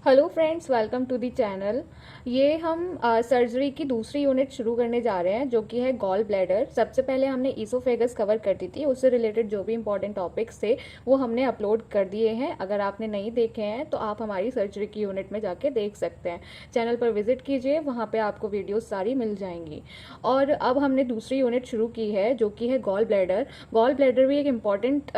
Hello friends, welcome to the channel. ये हम surgery की दूसरी यूनिट शुरू करने जा रहे हैं, जो कि है गॉल ब्लैडर। सबसे पहले हमने ईसोफेगस कवर कर दी थी, उससे रिलेटेड जो भी इंपॉर्टेंट टॉपिक्स थे वो हमने अपलोड कर दिए हैं। अगर आपने नहीं देखे हैं तो आप हमारी सर्जरी की यूनिट में जाके देख सकते हैं। चैनल पर विजिट कीजिए, वहाँ पे आपको वीडियोस सारी मिल जाएंगी। और अब हमने दूसरी यूनिट शुरू की है, जो कि है गॉल ब्लैडर। गॉल ब्लैडर भी एक इम्पॉर्टेंट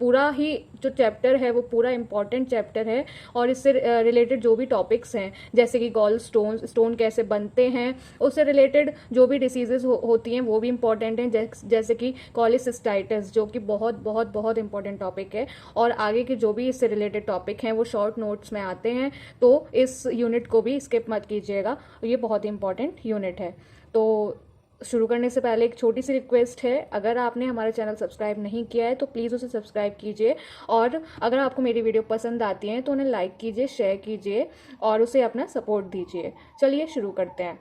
पूरा ही जो चैप्टर है वो पूरा इम्पॉर्टेंट चैप्टर है। और इससे रिलेटेड जो भी टॉपिक्स हैं, जैसे कि गॉल स्टोन कैसे बनते हैं, उससे रिलेटेड जो भी डिसीजेज होती हैं वो भी इम्पॉर्टेंट हैं, जैसे कि कॉलिसिस्टाइटिस, जो कि बहुत बहुत बहुत इंपॉर्टेंट टॉपिक है। और आगे के जो भी इससे रिलेटेड टॉपिक हैं वो शॉर्ट नोट्स में आते हैं, तो इस यूनिट को भी स्किप मत कीजिएगा, ये बहुत इंपॉर्टेंट यूनिट है। तो शुरू करने से पहले एक छोटी सी रिक्वेस्ट है, अगर आपने हमारा चैनल सब्सक्राइब नहीं किया है तो प्लीज़ उसे सब्सक्राइब कीजिए। और अगर आपको मेरी वीडियो पसंद आती है तो उन्हें लाइक कीजिए, शेयर कीजिए और उसे अपना सपोर्ट दीजिए। चलिए शुरू करते हैं।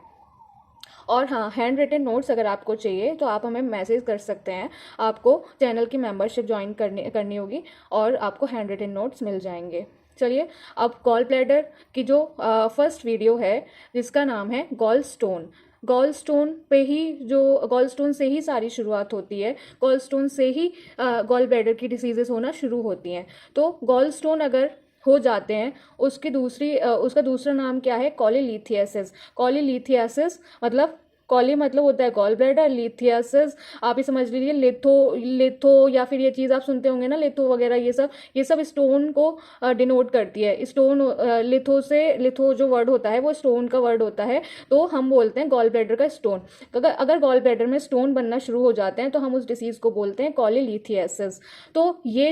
और हाँ, हैंड रिटन नोट्स अगर आपको चाहिए तो आप हमें मैसेज कर सकते हैं। आपको चैनल की मेंबरशिप ज्वाइन करनी होगी और आपको हैंड रिटन नोट्स मिल जाएंगे। चलिए, अब गॉल ब्लैडर की जो फर्स्ट वीडियो है, जिसका नाम है गॉल स्टोन। गॉल स्टोन पे ही जो गॉल स्टोन से ही सारी शुरुआत होती है, गॉल स्टोन से ही गॉल ब्लैडर की डिसीजेस होना शुरू होती हैं। तो गॉल स्टोन अगर हो जाते हैं, उसका दूसरा नाम क्या है? कॉलीलिथियासिस। कॉलीलिथियासिस मतलब कॉली मतलब होता है गॉल ब्लैडर, लिथियासिस आप ही समझ लीजिए लिथो या फिर ये चीज़ आप सुनते होंगे ना, लिथो वगैरह, ये सब स्टोन को डिनोट करती है। स्टोन लिथो जो वर्ड होता है वो स्टोन का वर्ड होता है, तो हम बोलते हैं गॉल ब्लैडर का स्टोन। अगर गॉल ब्लैडर में स्टोन बनना शुरू हो जाते हैं तो हम उस डिसीज को बोलते हैं कॉलीलिथियासिस। तो ये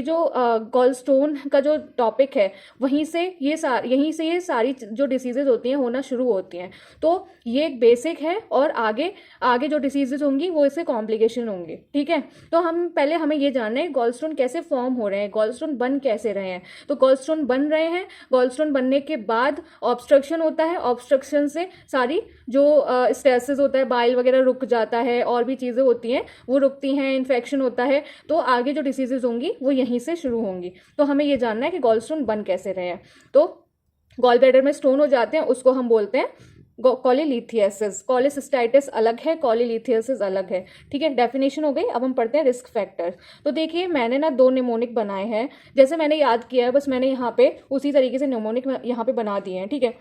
जो गॉल स्टोन का जो टॉपिक है, यहीं से ये सारी जो डिसीजेज होती हैं होना शुरू होती हैं। तो ये एक बेसिक है, और आगे आगे जो डिसीजेज होंगी वो इससे कॉम्प्लिकेशन होंगे। ठीक है, तो हमें ये जानना है गॉल स्टोन कैसे फॉर्म हो रहे हैं, गॉल स्टोन बन कैसे रहे हैं। तो गॉल स्टोन बन रहे हैं, गॉल स्टोन बनने के बाद ऑब्स्ट्रक्शन होता है, ऑब्स्ट्रक्शन से सारी जो स्टेसिस होता है, बाइल वगैरह रुक जाता है, और भी चीज़ें होती हैं वो रुकती हैं, इन्फेक्शन होता है। तो आगे जो डिसीजेज होंगी वो यहीं से शुरू होंगी। तो हमें ये जानना है कि गॉल स्टोन बन कैसे रहे हैं। तो गॉल ब्लैडर में स्टोन हो जाते हैं, उसको हम बोलते हैं कॉलीलिथियासिस। कॉलिसिस्टाइटिस अलग है, कॉलीलिथियासिस अलग है। ठीक है, डेफिनेशन हो गई। अब हम पढ़ते हैं रिस्क फैक्टर। तो देखिए, मैंने ना 2 निमोनिक बनाए हैं, जैसे मैंने याद किया है, बस मैंने यहाँ पे उसी तरीके से निमोनिक यहाँ पे बना दिए हैं। ठीक है,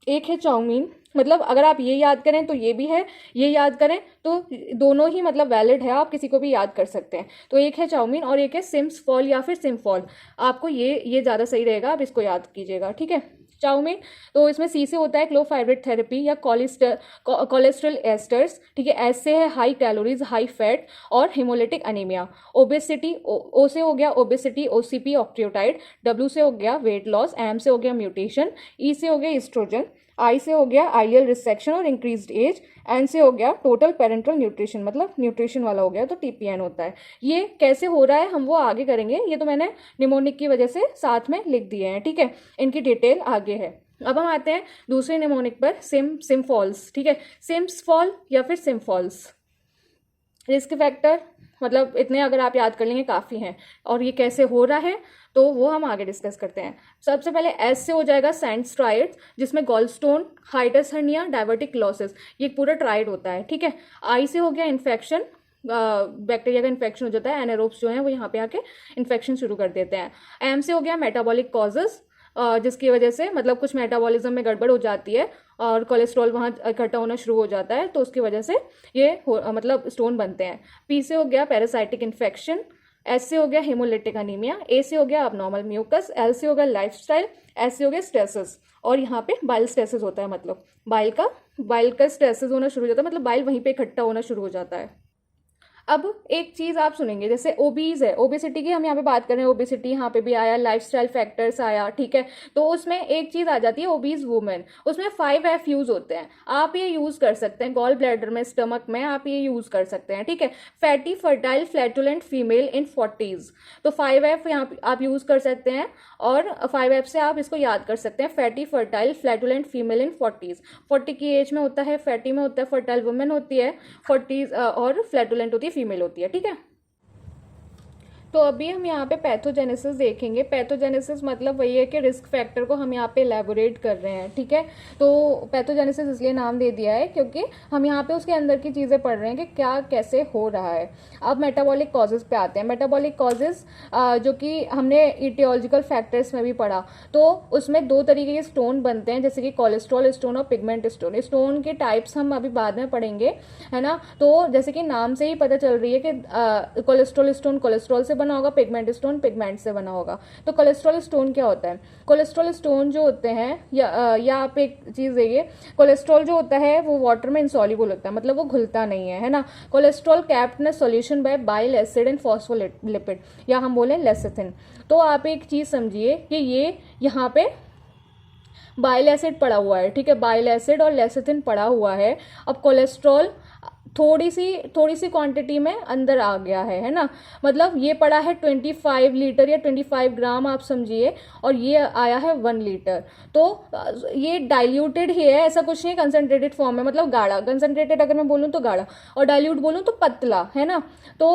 एक है चाउमीन, मतलब अगर आप ये याद करें तो ये भी है, ये याद करें तो दोनों ही मतलब वैलिड है, आप किसी को भी याद कर सकते हैं। तो एक है चाउमीन और एक है सिम्स फॉल या फिर सिम्फॉल। आपको ये ज़्यादा सही रहेगा, आप इसको याद कीजिएगा। ठीक है, चाउमीन, तो इसमें सी से होता है क्लोफाइब्रेट थेरेपी या कोलेस्ट्रल एस्टर्स। ठीक है, एस से है हाई कैलोरीज, हाई फैट और हिमोलिटिक अनीमिया। ओबेसिटी, ओ से हो गया ओबेसिटी, ओसीपी ऑक्ट्रियोटाइड। डब्ल्यू से हो गया वेट लॉस, एम से हो गया म्यूटेशन, ई से हो गया ईस्ट्रोजन, आई से हो गया आइलियल रिसेक्शन और इंक्रीज्ड एज, एन से हो गया टोटल पेरेंटल न्यूट्रिशन, मतलब न्यूट्रिशन वाला हो गया, तो टीपीएन होता है। ये कैसे हो रहा है हम वो आगे करेंगे, ये तो मैंने निमोनिक की वजह से साथ में लिख दिए हैं। ठीक है, इनकी डिटेल आगे है। अब हम आते हैं दूसरे निमोनिक पर, सिम्फॉल्स। ठीक है, सिम्सफॉल या फिर सिम्फॉल्स। रिस्क फैक्टर मतलब इतने अगर आप याद कर लेंगे काफ़ी हैं। और ये कैसे हो रहा है तो वो हम आगे डिस्कस करते हैं। सबसे पहले एस से हो जाएगा सैंड्स ट्राइड, जिसमें गॉलस्टोन, हाइटस हर्निया, डायवर्टिक लॉसेस, ये पूरा ट्राइड होता है। ठीक है, आई से हो गया इन्फेक्शन, बैक्टीरिया का इन्फेक्शन हो जाता है, एनारोब्स जो हैं वो यहाँ पे आके इन्फेक्शन शुरू कर देते हैं। एम से हो गया मेटाबॉलिक कॉजेज, जिसकी वजह से मतलब कुछ मेटाबॉलिज्म में गड़बड़ हो जाती है और कोलेस्ट्रॉल वहाँ इकट्ठा होना शुरू हो जाता है, तो उसकी वजह से मतलब स्टोन बनते हैं। पी से हो गया पैरासाइटिक इन्फेक्शन, एस से हो गया हेमोलिटिक अनीमिया, ए से हो गया अबनॉर्मल म्यूकस, एल से हो गया लाइफस्टाइल, एस से हो गया स्टेसिस। और यहाँ पे बाइल स्टेसिस होता है, मतलब बाइल का स्टेसिस होना शुरू हो जाता है, मतलब बाइल वहीं पे इकट्ठा होना शुरू हो जाता है। अब एक चीज़ आप सुनेंगे, जैसे ओबीज है, ओबेसिटी की हम यहाँ पे बात कर रहे हैं, ओबेसिटी यहाँ पे भी आया, लाइफस्टाइल फैक्टर्स आया। ठीक है, तो उसमें एक चीज़ आ जाती है ओबीज वुमेन, उसमें 5F यूज़ होते हैं। आप ये यूज़ कर सकते हैं गॉल ब्लैडर में, स्टमक में आप ये यूज़ कर सकते हैं। ठीक है, फैटी फर्टाइल फ्लैटुलेंट फीमेल इन 40s, तो 5F यहाँ पे आप यूज़ कर सकते हैं। और 5F से आप इसको याद कर सकते हैं, फैटी फर्टाइल फ्लैटुलेंट फीमेल इन 40s। 40 की एज में होता है, फैटी में होता है, फर्टाइल वुमेन होती है 40s, और फ्लैटुलेंट होती है, फीमेल होती है। ठीक है, तो अभी हम यहाँ पे पैथोजेनेसिस देखेंगे। पैथोजेनेसिस मतलब वही है कि रिस्क फैक्टर को हम यहाँ पे एलैबोरेट कर रहे हैं, ठीक है। तो पैथोजेनेसिस इसलिए नाम दे दिया है क्योंकि हम यहाँ पे उसके अंदर की चीज़ें पढ़ रहे हैं कि क्या कैसे हो रहा है। अब मेटाबॉलिक कॉजेज़ पे आते हैं। मेटाबॉलिक कॉजेज़ जो कि हमने इटियोलॉजिकल फैक्टर्स में भी पढ़ा, तो उसमें दो तरीके के स्टोन बनते हैं, जैसे कि कोलेस्ट्रॉल स्टोन और पिगमेंट स्टोन। स्टोन के टाइप्स हम अभी बाद में पढ़ेंगे, है ना। तो जैसे कि नाम से ही पता चल रही है कि कोलेस्ट्रॉल स्टोन कोलेस्ट्रॉल से बना होगा, पिगमेंट स्टोन पिगमेंट से बना होगा। तो कोलेस्ट्रॉल स्टोन क्या होता है? कोलेस्ट्रॉल स्टोन जो होते हैं, या आप एक चीज़ देखिए, कोलेस्ट्रॉल जो होता है वो वाटर में इंसॉल्युबल होता है, मतलब वो घुलता नहीं है ना। Cholesterol capped in solution bye bile acid and phospholipid, या हम बोलें लेसिथिन। तो आप एक चीज़ समझिए कि ये यहाँ पे बाइल एसिड पड़ा हुआ है, ठीक है, बाइल एसिड और लेसिथिन पड़ा हुआ है। अब कोलेस्ट्रॉल थोड़ी सी क्वांटिटी में अंदर आ गया है ना। मतलब ये पड़ा है 25 लीटर या 25 ग्राम आप समझिए, और ये आया है 1 लीटर। तो ये डाइल्यूटेड ही है, ऐसा कुछ नहीं कंसनट्रेटेड फॉर्म में, मतलब गाढ़ा। कंसनट्रेटेड अगर मैं बोलूँ तो गाढ़ा, और डाइल्यूट बोलूँ तो पतला, है ना। तो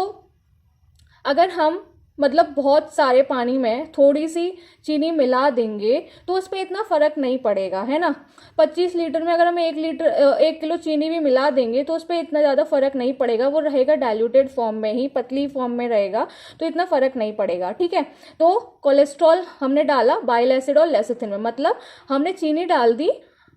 अगर हम मतलब बहुत सारे पानी में थोड़ी सी चीनी मिला देंगे तो उस पर इतना फर्क नहीं पड़ेगा, है ना। 25 लीटर में अगर हम 1 किलो चीनी भी मिला देंगे तो उस पर इतना ज़्यादा फर्क नहीं पड़ेगा, वो रहेगा डाइल्यूटेड फॉर्म में ही, पतली फॉर्म में रहेगा, तो इतना फर्क नहीं पड़ेगा, ठीक है। तो कोलेस्ट्रॉल हमने डाला बाइल एसिड और लेसिथिन में, मतलब हमने चीनी डाल दी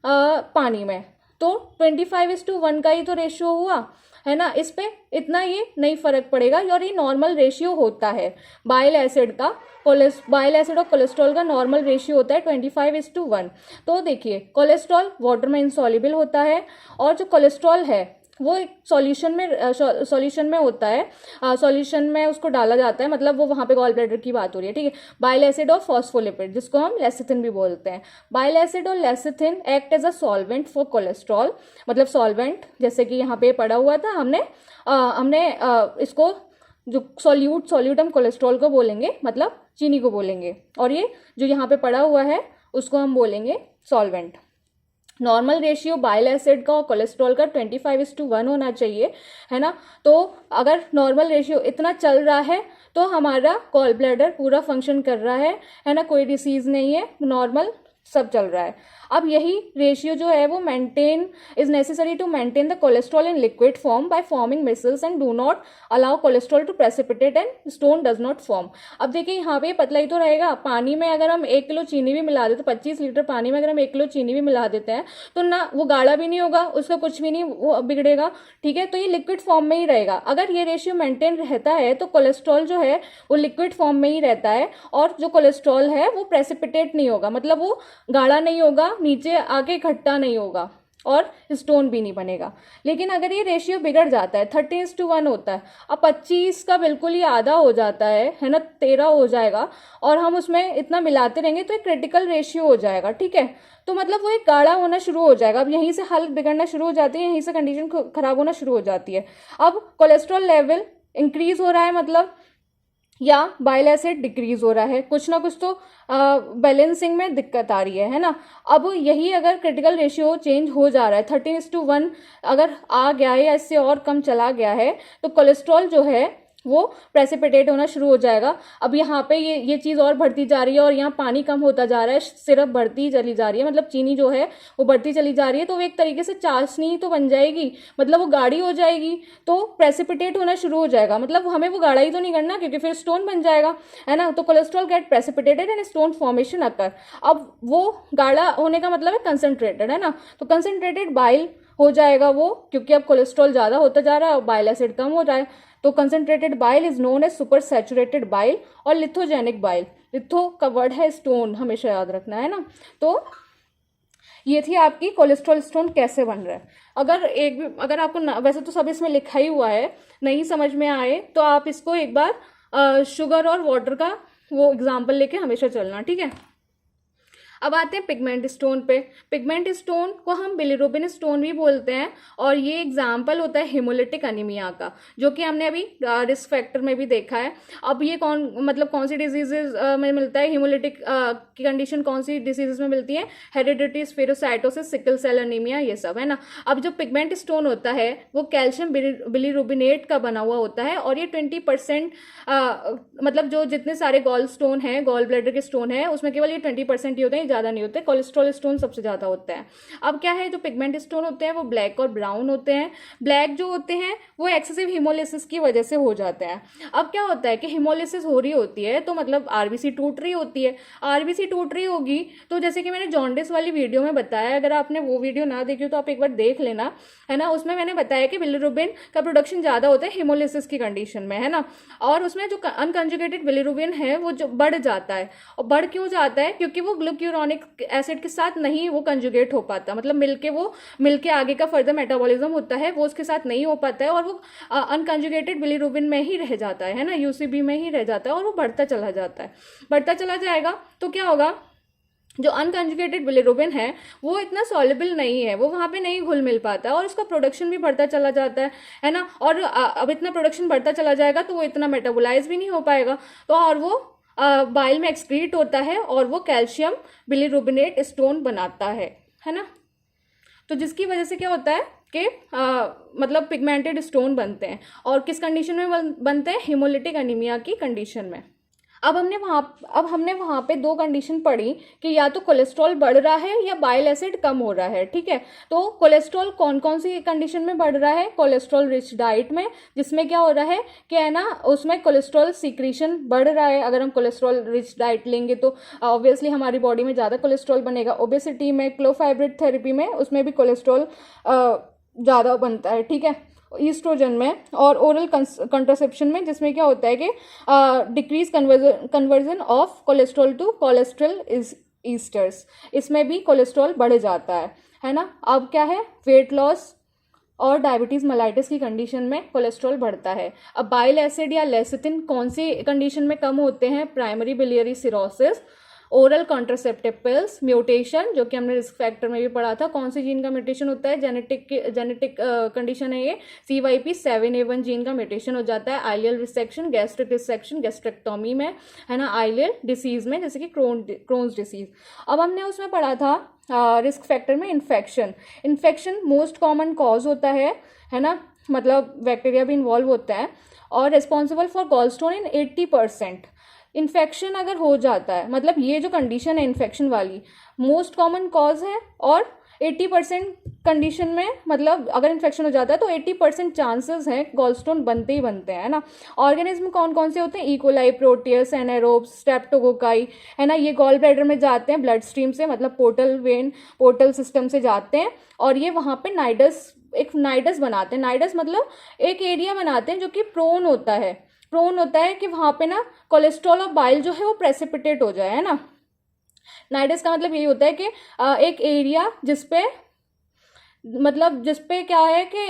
पानी में, तो 25:1 का ही तो रेशियो हुआ, है ना। इस पे इतना ये नहीं फर्क पड़ेगा, और ये नॉर्मल रेशियो होता है बाइल एसिड और कोलेस्ट्रॉल का नॉर्मल रेशियो होता है 25:1। तो देखिए कोलेस्ट्रॉल वाटर में इंसॉल्युबल होता है, और जो कोलेस्ट्रॉल है वो एक सॉल्यूशन में होता है, सॉल्यूशन में उसको डाला जाता है, मतलब वो वहाँ पे गॉल ब्लैडर की बात हो रही है, ठीक है। बाइल एसिड और फॉस्फोलिपिड, जिसको हम लेसिथिन भी बोलते हैं। बाइल एसिड और lecithin act as a solvent for cholesterol, मतलब सॉल्वेंट, जैसे कि यहाँ पे पड़ा हुआ था, हमने इसको जो सॉल्यूट हम कोलेस्ट्रॉल को बोलेंगे, मतलब चीनी को बोलेंगे, और ये जो यहाँ पे पड़ा हुआ है उसको हम बोलेंगे solvent. Normal ratio bile acid का और कोलेस्ट्रॉल का 25:1 होना चाहिए, है ना। तो अगर नॉर्मल रेशियो इतना चल रहा है तो हमारा गॉल ब्लैडर पूरा फंक्शन कर रहा है ना, कोई डिसीज नहीं है, नॉर्मल सब चल रहा है। अब यही रेशियो जो है वो is necessary to maintain the cholesterol in liquid form by forming micelles and do not allow cholesterol to precipitate and stone does not form. अब देखिए यहाँ पे पतला ही तो रहेगा। पानी में अगर हम 1 किलो चीनी भी मिला देते, 25 लीटर पानी में अगर हम 1 किलो चीनी भी मिला देते हैं तो ना वो गाढ़ा भी नहीं होगा, उसका कुछ भी नहीं वो बिगड़ेगा, ठीक है। तो ये लिक्विड फॉर्म में ही रहेगा। अगर ये रेशियो मेंटेन रहता है तो कोलेस्ट्रॉल जो है वो लिक्विड फॉर्म में ही रहता है, और जो कोलेस्ट्रॉल है वो प्रेसिपिटेट नहीं होगा, मतलब वो गाढ़ा नहीं होगा, नीचे आके इकट्ठा नहीं होगा, और स्टोन भी नहीं बनेगा। लेकिन अगर ये रेशियो बिगड़ जाता है, 13:1 होता है, अब 25 का बिल्कुल ही आधा हो जाता है ना, 13 हो जाएगा, और हम उसमें इतना मिलाते रहेंगे तो एक क्रिटिकल रेशियो हो जाएगा, ठीक है। तो मतलब वो एक गाढ़ा होना शुरू हो जाएगा। अब यहीं से हालत बिगड़ना शुरू हो जाती है, यहीं से कंडीशन खराब होना शुरू हो जाती है। अब कोलेस्ट्रॉल लेवल इंक्रीज हो रहा है, मतलब या बाइल एसिड डिक्रीज हो रहा है, कुछ ना कुछ तो बैलेंसिंग में दिक्कत आ रही है ना। अब यही अगर क्रिटिकल रेशियो चेंज हो जा रहा है, 13:1 अगर आ गया है या इससे और कम चला गया है, तो कोलेस्ट्रॉल जो है वो प्रेसिपिटेट होना शुरू हो जाएगा। अब यहाँ पे ये चीज़ और बढ़ती जा रही है, और यहाँ पानी कम होता जा रहा है, सिरप बढ़ती चली जा रही है, मतलब चीनी जो है वो बढ़ती चली जा रही है। तो वो एक तरीके से चाशनी ही तो बन जाएगी, मतलब वो गाढ़ी हो जाएगी, तो प्रेसिपिटेट होना शुरू हो जाएगा। मतलब हमें वो गाढ़ा ही तो नहीं करना, क्योंकि फिर स्टोन बन जाएगा, है ना। तो cholesterol get precipitated and stone formation occur. अब वो गाढ़ा होने का मतलब है कंसनट्रेटेड, है ना। तो कंसनट्रेटेड बाइल हो जाएगा वो, क्योंकि अब कोलेस्ट्रॉल ज़्यादा होता जा रहा है और बाइल एसिड कम हो रहा है। तो concentrated bile is known as supersaturated bile और लिथोजेनिक बाइल। लिथो का वर्ड है स्टोन, हमेशा याद रखना, है ना। तो ये थी आपकी कोलेस्ट्रॉल स्टोन कैसे बन रहा है। अगर आपको वैसे तो सब इसमें लिखा ही हुआ है, नहीं समझ में आए तो आप इसको एक बार शुगर और वाटर का वो एग्जाम्पल लेके हमेशा चलना, ठीक है। अब आते हैं पिगमेंट स्टोन पे। पिगमेंट स्टोन को हम बिलिरुबिन स्टोन भी बोलते हैं और ये एग्जाम्पल होता है हिमोलिटिक अनीमिया का, जो कि हमने अभी रिस्क फैक्टर में भी देखा है। अब ये कौन सी डिजीजेज में मिलता है हिमोलिटिक की कंडीशन, कौन सी डिजीजेज में मिलती है? Heredity, spherocytosis, sickle cell anaemia, ये सब है ना। अब जो पिगमेंट स्टोन होता है वो कैल्शियम बिलिरुबिनेट का बना हुआ होता है और ये 20% मतलब जो जितने सारे गॉल स्टोन है, गॉल ब्लैडर के स्टोन है, उसमें केवल ये 20% ही होते हैं, ज़्यादा नहीं होते। कोलेस्ट्रॉल स्टोन सबसे ज़्यादा होता है। अब क्या है, जो पिगमेंट स्टोन होते हैं वो ब्लैक और ब्राउन होते हैं। ब्लैक जो होते हैं वो एक्सेसिव हिमोलिसिस की वजह से हो जाते हैं। अब क्या होता है कि हिमोलिसिस हो रही होती है तो मतलब आरबीसी टूट रही होती है। आरबीसी टूट रही होगी तो जैसे कि मैंने जॉन्डिस वाली वीडियो में बताया, अगर आपने वो वीडियो ना देखी हो तो आप एक बार देख लेना, है ना। उसमें मैंने बताया कि बिलिरुबिन का प्रोडक्शन ज़्यादा होता है हिमोलिसिस की कंडीशन में, है ना। और उसमें जो अनकंजुगेटेड बिलिरुबिन है वो जो बढ़ जाता है। और बढ़ क्यों जाता है? क्योंकि वो ग्लूक्यूरोनिक एसिड के साथ नहीं वो कंजुगेट हो पाता, मतलब मिलके आगे का फर्दर मेटाबॉलिज्म होता है वो उसके साथ नहीं हो पाता है और वो अनकंजुगेटेड बिलिरुबिन में ही रह जाता है ना, यूसीबी में ही रह जाता है और वो बढ़ता चला जाता है। बढ़ता चला जाएगा तो क्या होगा, जो अनकंजुगेटेड बिलिरुबिन है वो इतना सॉल्युबल नहीं है, वो वहाँ पे नहीं घुल मिल पाता है और उसका प्रोडक्शन भी बढ़ता चला जाता है ना। और अब इतना प्रोडक्शन बढ़ता चला जाएगा तो वो इतना मेटाबोलाइज भी नहीं हो पाएगा, तो और वो बाइल में एक्सक्रीट होता है और वो कैल्शियम बिलिरुबिनेट स्टोन बनाता है ना। तो जिसकी वजह से क्या होता है कि मतलब पिगमेंटेड स्टोन बनते हैं। और किस कंडीशन में बनते हैं? हिमोलिटिक अनीमिया की कंडीशन में। अब हमने वहाँ पे दो कंडीशन पढ़ी कि या तो कोलेस्ट्रॉल बढ़ रहा है या बाइल एसिड कम हो रहा है, ठीक है। तो कोलेस्ट्रॉल कौन कौन सी कंडीशन में बढ़ रहा है? कोलेस्ट्रॉल रिच डाइट में, जिसमें क्या हो रहा है कि है ना, उसमें कोलेस्ट्रॉल सीक्रेशन बढ़ रहा है। अगर हम कोलेस्ट्रॉल रिच डाइट लेंगे तो ऑब्वियसली हमारी बॉडी में ज़्यादा कोलेस्ट्रॉल बनेगा। ओबेसिटी में, क्लोफाइब्रिड थेरेपी में, उसमें भी कोलेस्ट्रॉल ज़्यादा बनता है, ठीक है। ईस्ट्रोजन में और ओरल कंट्रासेप्शन में, जिसमें क्या होता है कि decrease conversion of cholesterol to cholesterol esters, इसमें भी कोलेस्ट्रॉल बढ़ जाता है ना। अब क्या है, वेट लॉस और डायबिटीज़ मेलाइटिस की कंडीशन में कोलेस्ट्रॉल बढ़ता है। अब बाइल एसिड या लेसिथिन कौन सी कंडीशन में कम होते हैं? Primary biliary cirrhosis, oral contraceptive pills, mutation जो कि हमने रिस्क फैक्टर में भी पढ़ा था, कौन सी जीन का म्यूटेशन होता है? जेनेटिक कंडीशन है ये, CYP7A1 जीन का म्यूटेशन हो जाता है। आइलियल रिसेक्शन, गैस्ट्रिक रिसेक्शन, गैस्ट्रेक्टोमी में, है ना, आइलियल डिसीज में, जैसे कि क्रोन्स डिसीज। अब हमने उसमें पढ़ा था रिस्क फैक्टर में इन्फेक्शन मोस्ट कॉमन कॉज होता है ना, मतलब बैक्टीरिया भी इन्वॉल्व होता है और responsible for gallstone in 80%। Infection अगर हो जाता है, मतलब ये जो कंडीशन है इन्फेक्शन वाली मोस्ट कॉमन कॉज है और 80% कंडीशन में, मतलब अगर इन्फेक्शन हो जाता है तो 80% चांसेस हैं गॉलस्टोन बनते ही बनते हैं ना। ऑर्गेनिज्म कौन कौन से होते हैं? इकोलाई, प्रोटियस, एनारोब्स, स्ट्रेप्टोकोकाई, है ना। ये गॉल ब्लैडर में जाते हैं ब्लड स्ट्रीम से, मतलब पोर्टल सिस्टम से जाते हैं और ये वहाँ पे एक नाइडस बनाते हैं। नाइडस मतलब एक एरिया बनाते हैं जो कि प्रोन होता है कि वहाँ पे ना कोलेस्ट्रॉल और बाइल जो है वो प्रेसिपिटेट हो जाए, है ना। नाइडस का मतलब यही होता है कि एक एरिया जिसपे क्या है कि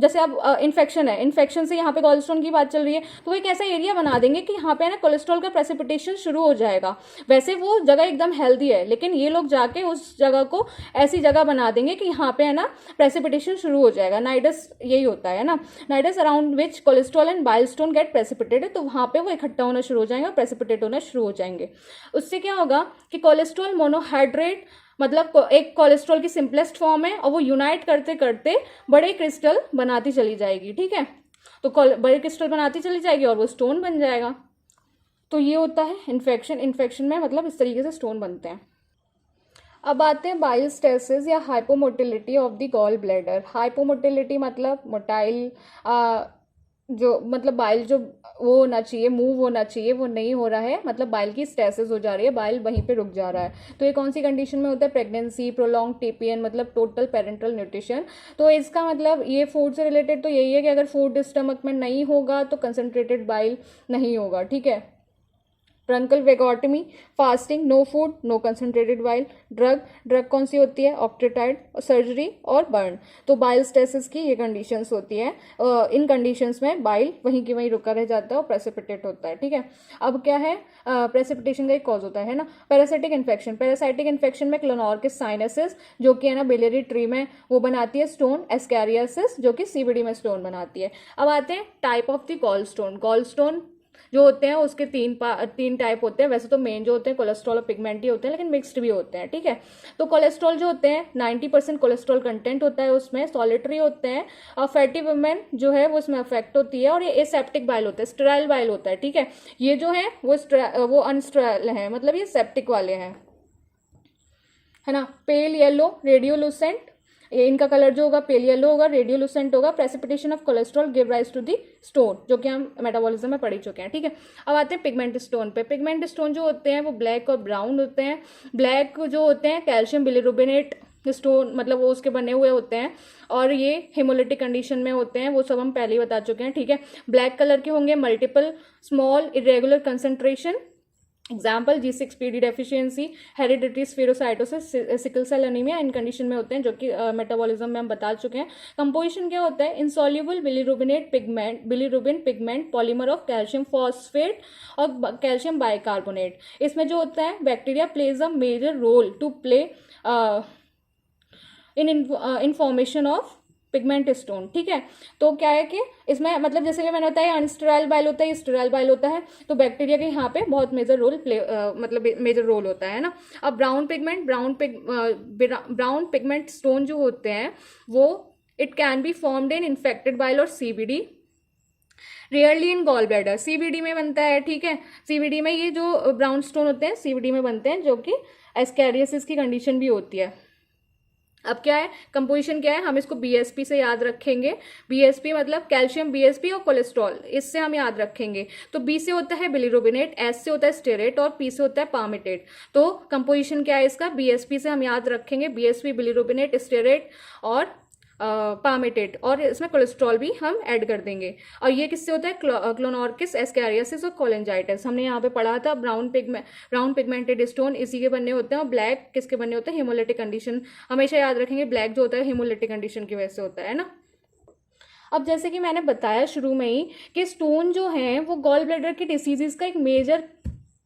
जैसे अब इन्फेक्शन से यहाँ पे कोलेस्ट्रॉल की बात चल रही है तो वो एक ऐसा एरिया बना देंगे कि यहाँ पे ना कोलेस्ट्रॉल का प्रेसिपिटेशन शुरू हो जाएगा। वैसे वो जगह एकदम हेल्दी है, लेकिन ये लोग जाके उस जगह को ऐसी जगह बना देंगे कि यहाँ पे है ना प्रेसिपिटेशन शुरू हो जाएगा। नाइडस यही होता है ना, nidus around which cholesterol and bile stone get precipitated, तो वहाँ पे वो इकट्ठा होना शुरू हो जाएंगे और प्रेसिपिटेट होना शुरू हो जाएंगे। उससे क्या होगा कि कोलेस्ट्रॉल मोनोहाइड्रेट, मतलब एक कोलेस्ट्रॉल की सिंपलेस्ट फॉर्म है और वो यूनाइट करते करते बड़े क्रिस्टल बनाती चली जाएगी, ठीक है। तो बड़े क्रिस्टल बनाती चली जाएगी और वो स्टोन बन जाएगा। तो ये होता है इन्फेक्शन में, मतलब इस तरीके से स्टोन बनते हैं। अब आते हैं बाइल स्टेसिस या hypomotility of the gall bladder. Hypomotility मतलब मोटाइल, जो मतलब बाइल जो वो होना चाहिए, मूव होना चाहिए, वो नहीं हो रहा है, मतलब बाइल की स्टेसिस हो जा रही है, बाइल वहीं पे रुक जा रहा है। तो ये कौन सी कंडीशन में होता है? प्रेगनेंसी, प्रोलॉन्ग टीपीएन, मतलब टोटल पेरेंटल न्यूट्रिशन। तो इसका मतलब ये फूड से रिलेटेड तो यही है कि अगर फूड स्टमक में नहीं होगा तो कंसनट्रेटेड बाइल नहीं होगा, ठीक है। ब्रंकल fasting, no food, no concentrated bile, drug कौन सी होती है, ऑक्ट्रेटाइड, सर्जरी और बर्न। तो बाइल स्टेसिस की ये कंडीशंस होती है। इन कंडीशंस में बाइल वहीं की वहीं रुका रह जाता है और प्रेसिपिटेट होता है। ठीक है, अब क्या है, प्रेसिपिटेशन का एक कॉज होता है ना पैरासाइटिक इन्फेक्शन। पैरासाइटिक इन्फेक्शन में क्लोनोर्किस साइनसिस जो कि है ना बिलियरी ट्री में वो बनाती है स्टोन, एस्कैरियासिस जो कि सीबीडी में स्टोन बनाती है। अब आते हैं type of the gall stone. Gall stone जो होते हैं उसके तीन टाइप होते हैं। वैसे तो मेन जो होते हैं कोलेस्ट्रॉल और पिगमेंट ही होते हैं, लेकिन मिक्स्ड भी होते हैं। ठीक है, तो कोलेस्ट्रॉल जो होते हैं 90% कोलेस्ट्रॉल कंटेंट होता है उसमें, सॉलिटरी होते हैं, और फैटी वुमेन जो है वो उसमें अफेक्ट होती है, और ये एसेप्टिक बाइल होता है, स्टेराइल बाइल होता है। ठीक है, ये जो है वो अनस्टेराइल है, मतलब ये सेप्टिक वाले हैं, है ना। पेल येलो रेडियोलुसेंट, ये इनका कलर जो होगा पेल येलो होगा, रेडियोलुसेंट होगा। Precipitation of cholesterol give rise to the stone, जो कि हम मेटाबॉलिज्म में पढ़ चुके हैं। ठीक है, अब आते हैं पिगमेंट स्टोन पे। पिगमेंट स्टोन जो होते हैं वो ब्लैक और ब्राउन होते हैं। ब्लैक जो होते हैं कैल्शियम बिलिरुबिनेट स्टोन, मतलब वो उसके बने हुए होते हैं, और ये हेमोलिटिक कंडीशन में होते हैं, वो सब हम पहले ही बता चुके हैं। ठीक है, ब्लैक कलर के होंगे multiple small irregular concentration, example G6PD deficiency, hereditary spherocytosis, sickle cell anaemia, इन कंडीशन में होते हैं, जो कि मेटाबॉलिज्म में हम बता चुके हैं। कंपोजिशन क्या होता है, insoluble bilirubinate pigment, bilirubin pigment polymer of calcium phosphate और कैल्शियम बाइकार्बोनेट। इसमें जो होता है bacteria plays a major role to play in formation of pigment stone. ठीक है, तो क्या है कि इसमें मतलब जैसे कि मैंने बताया अनस्टेराइल बाइल होता है, स्टेराइल बाइल होता है, तो बैक्टीरिया के यहाँ पे बहुत मेजर रोल मतलब मेजर रोल होता है ना। अब ब्राउन पिगमेंट स्टोन जो होते हैं वो it can be formed in infected bile और सीबीडी, रेयरली इन गॉल ब्लैडर। सीबीडी में बनता है। ठीक है, सीबीडी में ये जो ब्राउन स्टोन होते हैं सीबीडी में बनते हैं, जो कि एस्कैरियोसिस की कंडीशन भी होती है। अब क्या है, कंपोजिशन क्या है, हम इसको बीएसपी से याद रखेंगे। बीएसपी मतलब कैल्शियम बीएसपी और कोलेस्ट्रॉल, इससे हम याद रखेंगे। तो बी से होता है बिलिरुबिनेट, एस से होता है स्टेरेट और पी से होता है पामिटेट। तो कंपोजिशन क्या है इसका, बीएसपी से हम याद रखेंगे, बीएसपी बिलिरुबिनेट, स्टेरेट और पामिटेट, और इसमें कोलेस्ट्रॉल भी हम ऐड कर देंगे। और ये किससे होता है, क्लोनोर्किस, एस्कैरियासिस और कोलेंजाइटिस। हमने यहाँ पे पढ़ा था ब्राउन पिगमेंटेड स्टोन इसी के बनने होते हैं, और ब्लैक किसके बनने होते हैं, हेमोलिटिक कंडीशन। हमेशा याद रखेंगे ब्लैक जो होता है हेमोलिटिक कंडीशन की वजह से होता है ना। अब जैसे कि मैंने बताया शुरू में ही कि स्टोन जो है वो गॉल ब्लैडर की डिसीजेस का एक मेजर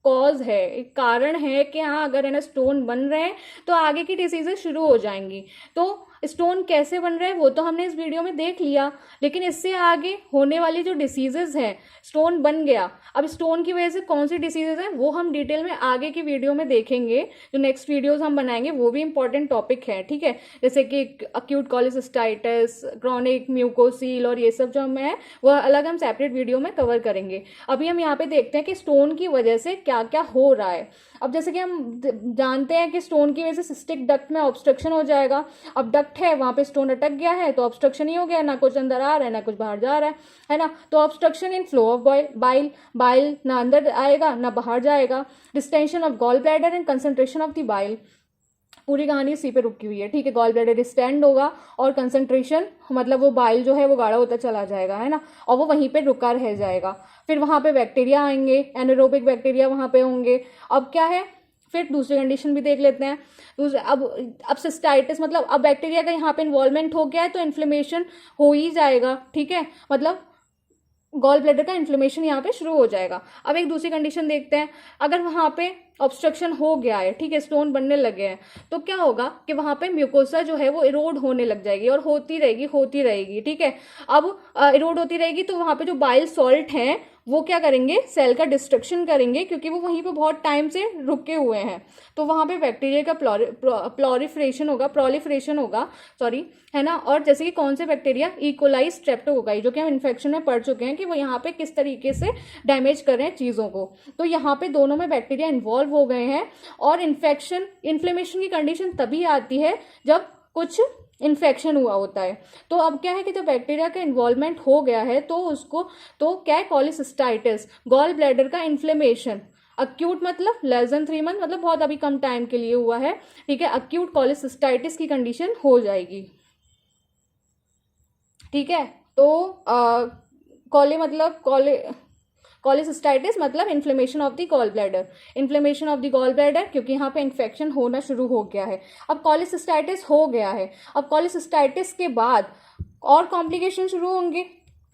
कॉज है, एक कारण है कि हाँ अगर है ना स्टोन बन रहे हैं तो आगे की डिसीजेस शुरू हो जाएंगी। तो स्टोन कैसे बन रहे हैं वो तो हमने इस वीडियो में देख लिया, लेकिन इससे आगे होने वाली जो डिसीजेज हैं, स्टोन बन गया, अब स्टोन की वजह से कौन सी डिसीजेज हैं वो हम डिटेल में आगे की वीडियो में देखेंगे। जो नेक्स्ट वीडियोस हम बनाएंगे वो भी इंपॉर्टेंट टॉपिक है। ठीक है, जैसे कि अक्यूट कॉलिसिस्टाइटिस, क्रॉनिक म्यूकोसील और ये सब जो हम है वो अलग हम सेपरेट वीडियो में कवर करेंगे। अभी हम यहाँ पे देखते हैं कि स्टोन की वजह से क्या क्या हो रहा है। अब जैसे कि हम जानते हैं कि स्टोन की वजह से सिस्टिक डक्ट में ऑब्स्ट्रक्शन हो जाएगा। अब डक्ट है वहां पे स्टोन अटक गया है तो ऑब्स्ट्रक्शन ही हो गया, ना कुछ अंदर आ रहा है ना कुछ बाहर जा रहा है ना। तो obstruction in flow of bile ना अंदर आएगा ना बाहर जाएगा। Distension of gall bladder and concentration of the bile, पूरी कहानी सी पे रुकी हुई है। ठीक है, गॉल ब्लैडर डिस्टेंड होगा और कंसंट्रेशन मतलब वो बाइल जो है वो गाढ़ा होता चला जाएगा, है ना, और वो वहीं पे रुका रह जाएगा। फिर वहां पे बैक्टीरिया आएंगे, एनारोबिक बैक्टीरिया वहां पे होंगे। अब क्या है, फिर दूसरी कंडीशन भी देख लेते हैं। अब सिस्टाइटिस मतलब अब बैक्टीरिया का यहाँ पे इन्वॉल्वमेंट हो गया है तो इन्फ्लेमेशन हो ही जाएगा। ठीक है, मतलब गॉल ब्लैडर का इन्फ्लेमेशन यहाँ पे शुरू हो जाएगा। अब एक दूसरी कंडीशन देखते हैं, अगर वहां पे ऑब्स्ट्रक्शन हो गया है, ठीक है, स्टोन बनने लगे हैं, तो क्या होगा कि वहां पे म्यूकोसा जो है वो इरोड होने लग जाएगी और होती रहेगी। ठीक है, अब इरोड होती रहेगी तो वहां पे जो बाइल सॉल्ट हैं वो क्या करेंगे, सेल का डिस्ट्रक्शन करेंगे, क्योंकि वो वहीं पे बहुत टाइम से रुके हुए हैं। तो वहां पे बैक्टीरिया का प्रोलिफरेशन होगा सॉरी, है ना। और जैसे कि कौन से बैक्टीरिया, इकोलाई, स्ट्रेप्टोकोकाई, जो कि हम इन्फेक्शन में पढ़ चुके हैं कि वो यहाँ पे किस तरीके से डैमेज कर रहे हैं चीजों को। तो यहाँ पे दोनों में बैक्टीरिया इन्वॉल्व हो गए हैं। और इन्फ्लेमेशन की कंडीशन तभी आती है जब कुछ इन्फेक्शन हुआ होता है। तो अब क्या है कि जब बैक्टीरिया का इन्वॉल्वमेंट हो गया है तो उसको तो क्या है, कॉलिसिस्टाइटिस, गॉल ब्लैडर का इन्फ्लेमेशन। अक्यूट मतलब लेस देन 3 मंथ, मतलब बहुत अभी कम टाइम के लिए हुआ है। ठीक है, अक्यूट कॉलिसिस्टाइटिस की कंडीशन हो जाएगी। ठीक है, तो कॉली मतलब कॉलिसिस्टाइटिस मतलब inflammation of the gall bladder, inflammation of the gall bladder, क्योंकि यहाँ पे इन्फेक्शन होना शुरू हो गया है। अब कॉलिसिस्टाइटिस हो गया है, अब कॉलिसिस्टाइटिस के बाद और कॉम्प्लिकेशन शुरू होंगे।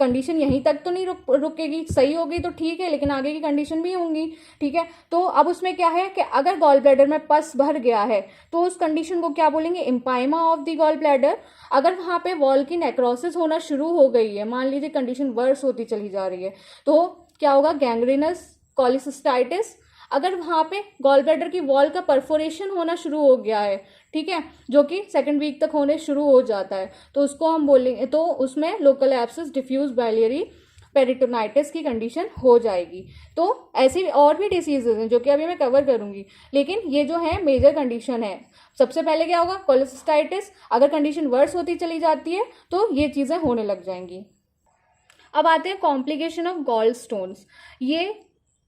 कंडीशन यहीं तक तो नहीं रुकेगी, सही होगी तो ठीक है, लेकिन आगे की कंडीशन भी होंगी, ठीक है। तो अब उसमें क्या है कि अगर गॉल ब्लैडर में पस भर गया है तो उस कंडीशन को क्या बोलेंगे, इम्पाइमा ऑफ द गॉल ब्लैडर। अगर वहाँ पे वॉल की नेक्रोसिस होना शुरू हो गई है, मान लीजिए कंडीशन वर्स होती चली जा रही है, तो क्या होगा, गैंग्रीनस कॉलिसिस्टाइटिस। अगर वहाँ पे गॉल ब्लैडर की वॉल का परफोरेशन होना शुरू हो गया है, ठीक है, जो कि सेकेंड वीक तक होने शुरू हो जाता है, तो उसको हम बोलेंगे, तो उसमें लोकल एब्सेस डिफ्यूज बाइलियरी पेरिटोनाइटिस की कंडीशन हो जाएगी। तो ऐसी और भी डिसीजेज हैं जो कि अभी मैं कवर करूंगी, लेकिन ये जो है मेजर कंडीशन है। सबसे पहले क्या होगा, कॉलिसिस्टाइटिस। अगर कंडीशन वर्स होती चली जाती है तो ये चीज़ें होने लग जाएंगी। अब आते हैं कॉम्प्लिकेशन ऑफ गॉल स्टोन्स। ये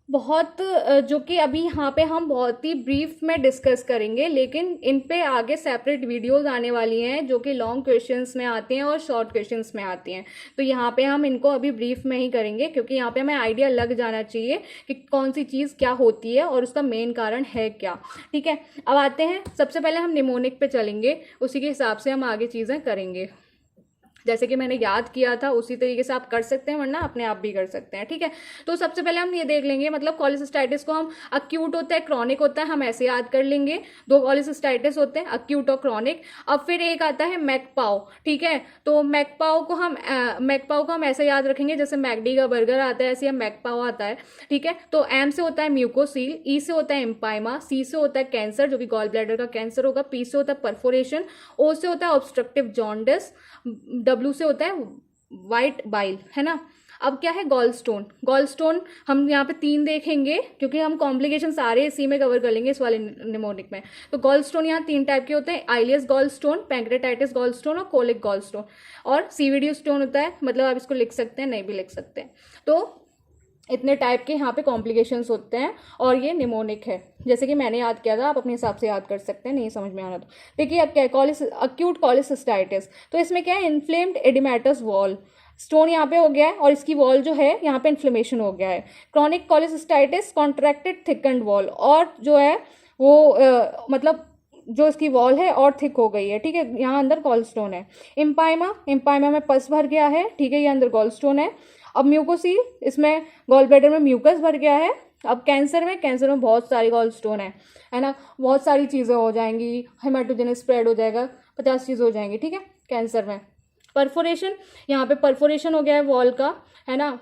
बहुत जो कि अभी यहाँ पे हम बहुत ही ब्रीफ में डिस्कस करेंगे, लेकिन इन पे आगे सेपरेट वीडियोस आने वाली हैं जो कि लॉन्ग क्वेश्चंस में आती हैं और शॉर्ट क्वेश्चंस में आती हैं। तो यहाँ पे हम इनको अभी ब्रीफ में ही करेंगे, क्योंकि यहाँ पे हमें आइडिया लग जाना चाहिए कि कौन सी चीज़ क्या होती है और उसका मेन कारण है क्या, ठीक है। अब आते हैं, सबसे पहले हम निमोनिक पे चलेंगे, उसी के हिसाब से हम आगे चीज़ें करेंगे। जैसे कि मैंने याद किया था उसी तरीके से आप कर सकते हैं, वरना अपने आप भी कर सकते हैं, ठीक है। तो सबसे पहले हम ये देख लेंगे, मतलब कॉलिसिस्टाइटिस को हम अक्यूट होता है, क्रॉनिक होता है, हम ऐसे याद कर लेंगे। दो कॉलिसिस्टाइटिस होते हैं, अक्यूट और क्रॉनिक। अब फिर एक आता है मैकपाओ, ठीक है। तो मैकपाओ को हम ऐसे याद रखेंगे जैसे मैकडी का बर्गर आता है, ऐसे हम मैकपाओ आता है, ठीक है। तो एम से होता है म्यूकोसील, ई से होता है एम्पाइमा, सी से होता है कैंसर जो कि गॉल ब्लैडर का कैंसर होगा, पी से होता है परफोरेशन, ओ से होता है ऑब्स्ट्रक्टिव जॉन्डिस, डब्ल्यू से होता है वाइट बाइल, है ना। अब क्या है, गॉल स्टोन। गॉल स्टोन हम यहाँ पे 3 देखेंगे, क्योंकि हम कॉम्प्लिकेशन सारे इसी में कवर कर लेंगे इस वाले निमोनिक में। तो गॉल स्टोन यहाँ 3 टाइप के होते हैं, ileus gall stone, pancreatitis gall stone और कोलिक गॉल स्टोन। और सीवीडी स्टोन होता है, मतलब आप इसको लिख सकते हैं, नहीं भी लिख सकते हैं। तो इतने टाइप के यहाँ पे कॉम्प्लिकेशंस होते हैं, और ये निमोनिक है, जैसे कि मैंने याद किया था, आप अपने हिसाब से याद कर सकते हैं, नहीं समझ में आना तो। देखिए अब क्या है, अक्यूट कॉलिसिस्टाइटिस। तो इसमें क्या है, इन्फ्लेम्ड एडिमेटस वॉल, स्टोन यहाँ पे हो गया है और इसकी वॉल जो है यहाँ पे इन्फ्लेमेशन हो गया है। क्रॉनिक कॉलिसिस्टाइटिस, कॉन्ट्रैक्टेड थिकन्ड वॉल, और जो है वो मतलब जो इसकी वॉल है और थिक हो गई है, ठीक है, यहाँ अंदर गॉल स्टोन है। इम्पाइमा में पस भर गया है, ठीक है, ये अंदर गॉल स्टोन है। अब म्यूकोसील, इसमें गॉल ब्लैडर में म्यूकस भर गया है। अब कैंसर में बहुत सारी गॉल स्टोन है ना, बहुत सारी चीज़ें हो जाएंगी, हेमाटोजेनिक स्प्रेड हो जाएगा, 50 चीज़ें हो जाएंगी, ठीक है। कैंसर में परफोरेशन, यहाँ पे परफोरेशन हो गया है वॉल का, है ना,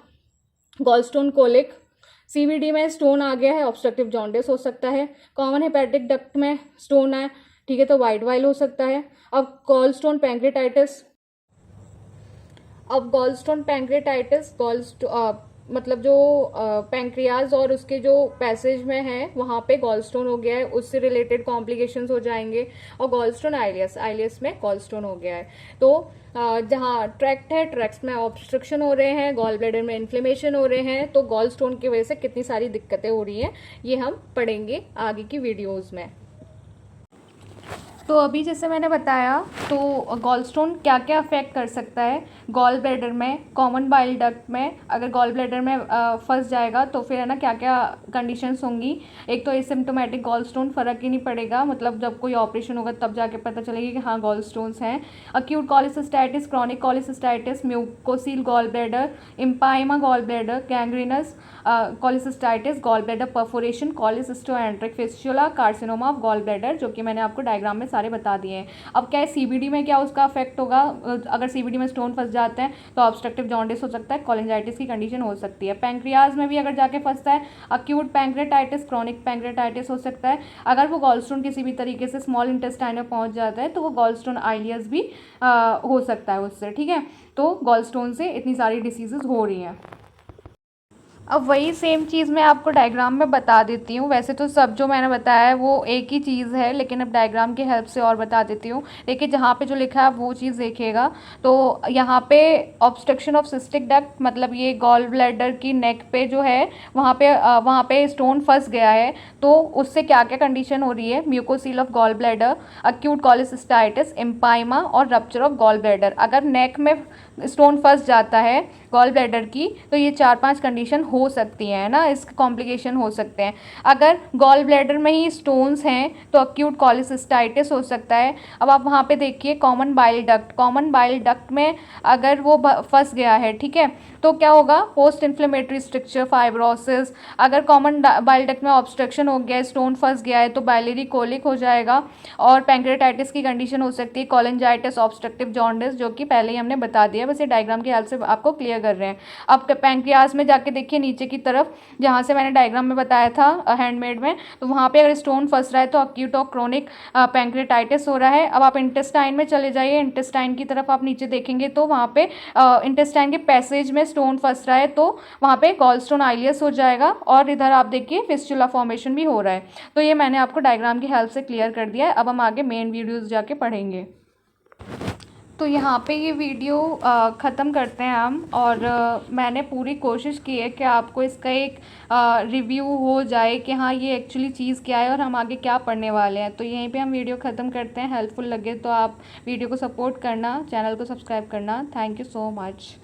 गॉल स्टोन कोलिक। सीवीडी में स्टोन आ गया है, ऑब्स्ट्रक्टिव जॉन्डिस हो सकता है। कॉमन हेपेटिक डक्ट में स्टोन है, ठीक है, तो वाइट वाइल हो सकता है। अब गॉल स्टोन पैंक्रेटाइटिस, मतलब जो पैंक्रियाज और उसके जो पैसेज में है वहाँ पे गॉलस्टोन हो गया है, उससे रिलेटेड कॉम्प्लिकेशंस हो जाएंगे। और गॉलस्टोन आइलियस में गॉलस्टोन हो गया है। तो जहाँ ट्रैक्ट है, ट्रैक्ट्स में ऑब्स्ट्रक्शन हो रहे हैं, गॉल ब्लैडर में इन्फ्लेमेशन हो रहे हैं, तो गॉल स्टोन की वजह से कितनी सारी दिक्कतें हो रही हैं, ये हम पढ़ेंगे आगे की वीडियोज़ में। तो अभी जैसे मैंने बताया, तो गॉल स्टोन क्या क्या अफेक्ट कर सकता है गॉल ब्लैडर में, कॉमन बाइल डक्ट में। अगर गॉल ब्लैडर में फंस जाएगा तो फिर है ना क्या क्या कंडीशंस होंगी। एक तो एसिम्प्टोमेटिक गॉल स्टोन, फ़र्क ही नहीं पड़ेगा, मतलब जब कोई ऑपरेशन होगा तब जाके पता चलेगा कि हाँ गॉल स्टोन्स हैं। Acute cholecystitis, chronic cholecystitis, mucocele gall bladder, empyema gall bladder, gangrenous cholecystitis, gall bladder perforation, cholecystoenteric fistula, carcinoma of gall bladder, जो कि मैंने आपको डायग्राम में सारे बता दिए हैं। अब क्या है, सीबीडी में क्या उसका अफेक्ट होगा, अगर सीबीडी में स्टोन फंस जाते हैं तो ऑब्स्ट्रक्टिव जॉन्डिस हो सकता है, कोलिंजाइटिस की कंडीशन हो सकती है। पैंक्रियाज में भी अगर जाके फंसता है, अक्यूट पैंक्रेटाइटिस, क्रॉनिक पैंक्रेटाइटिस हो सकता है। अगर वो गॉलस्टोन किसी भी तरीके से स्मॉल इंटेस्टाइन में पहुंच जाता है तो वो गॉलस्टोन आइलियस भी हो सकता है उससे, ठीक है। तो गॉलस्टोन से इतनी सारी डिसीजेज हो रही हैं। अब वही सेम चीज़ मैं आपको डायग्राम में बता देती हूँ। वैसे तो सब जो मैंने बताया है वो एक ही चीज़ है, लेकिन अब डायग्राम की हेल्प से और बता देती हूँ। देखिए जहाँ पे जो लिखा है वो चीज़ देखिएगा। तो यहाँ पे ऑब्स्ट्रक्शन ऑफ सिस्टिक डक्ट, मतलब ये गॉल ब्लैडर की नेक पे जो है वहाँ पे स्टोन फंस गया है, तो उससे क्या क्या कंडीशन हो रही है, म्यूकोसील ऑफ गॉल ब्लैडर, अक्यूट कॉलिसिस्टाइटिस, इम्पाइमा और रप्चर ऑफ गॉल ब्लैडर। अगर नेक में स्टोन फंस जाता है गॉल ब्लैडर की तो ये 4-5 कंडीशन हो सकती है ना, इसके कॉम्प्लिकेशन हो सकते हैं। अगर गॉल ब्लैडर में ही स्टोन्स हैं तो अक्यूट कॉलिसिस्टाइटिस हो सकता है। अब आप वहाँ पे देखिए कॉमन बाइल डक्ट में अगर वो फंस गया है, ठीक है, तो क्या होगा, पोस्ट इन्फ्लेमेटरी स्ट्रक्चर, फाइब्रोसिस। अगर कॉमन बाइल डक्ट में ऑब्स्ट्रक्शन हो गया है, स्टोन फंस गया है, तो बाइलरी कोलिक हो जाएगा और पैंक्रेटाइटिस की कंडीशन हो सकती है, कोलेंजाइटिस, ऑब्स्ट्रक्टिव जॉन्डिस, जो कि पहले ही हमने बता दिया, बस ये डायग्राम की हेल्प से आपको क्लियर कर रहे हैं। अब पैंक्रियाज में जाके देखिए नीचे की तरफ, जहाँ से मैंने डायग्राम में बताया था हैंडमेड में, तो वहाँ पे अगर स्टोन फंस रहा है तो अक्यूट और क्रोनिक पैंक्रेटाइटिस हो रहा है। अब आप इंटेस्टाइन में चले जाइए, इंटेस्टाइन की तरफ आप नीचे देखेंगे तो वहाँ पे इंटेस्टाइन के पैसेज में स्टोन फंस रहा है तो वहाँ पे गॉलस्टोन आइलियस हो जाएगा, और इधर आप देखिए फिस्चुला फॉर्मेशन भी हो रहा है। तो ये मैंने आपको डायग्राम की हेल्प से क्लियर कर दिया है। अब हम आगे मेन वीडियोस जाके पढ़ेंगे। तो यहाँ पे ये वीडियो ख़त्म करते हैं हम, और मैंने पूरी कोशिश की है कि आपको इसका एक रिव्यू हो जाए कि हाँ ये एक्चुअली चीज़ क्या है और हम आगे क्या पढ़ने वाले हैं। तो यहीं पे हम वीडियो ख़त्म करते हैं। हेल्पफुल लगे तो आप वीडियो को सपोर्ट करना, चैनल को सब्सक्राइब करना। Thank you so much.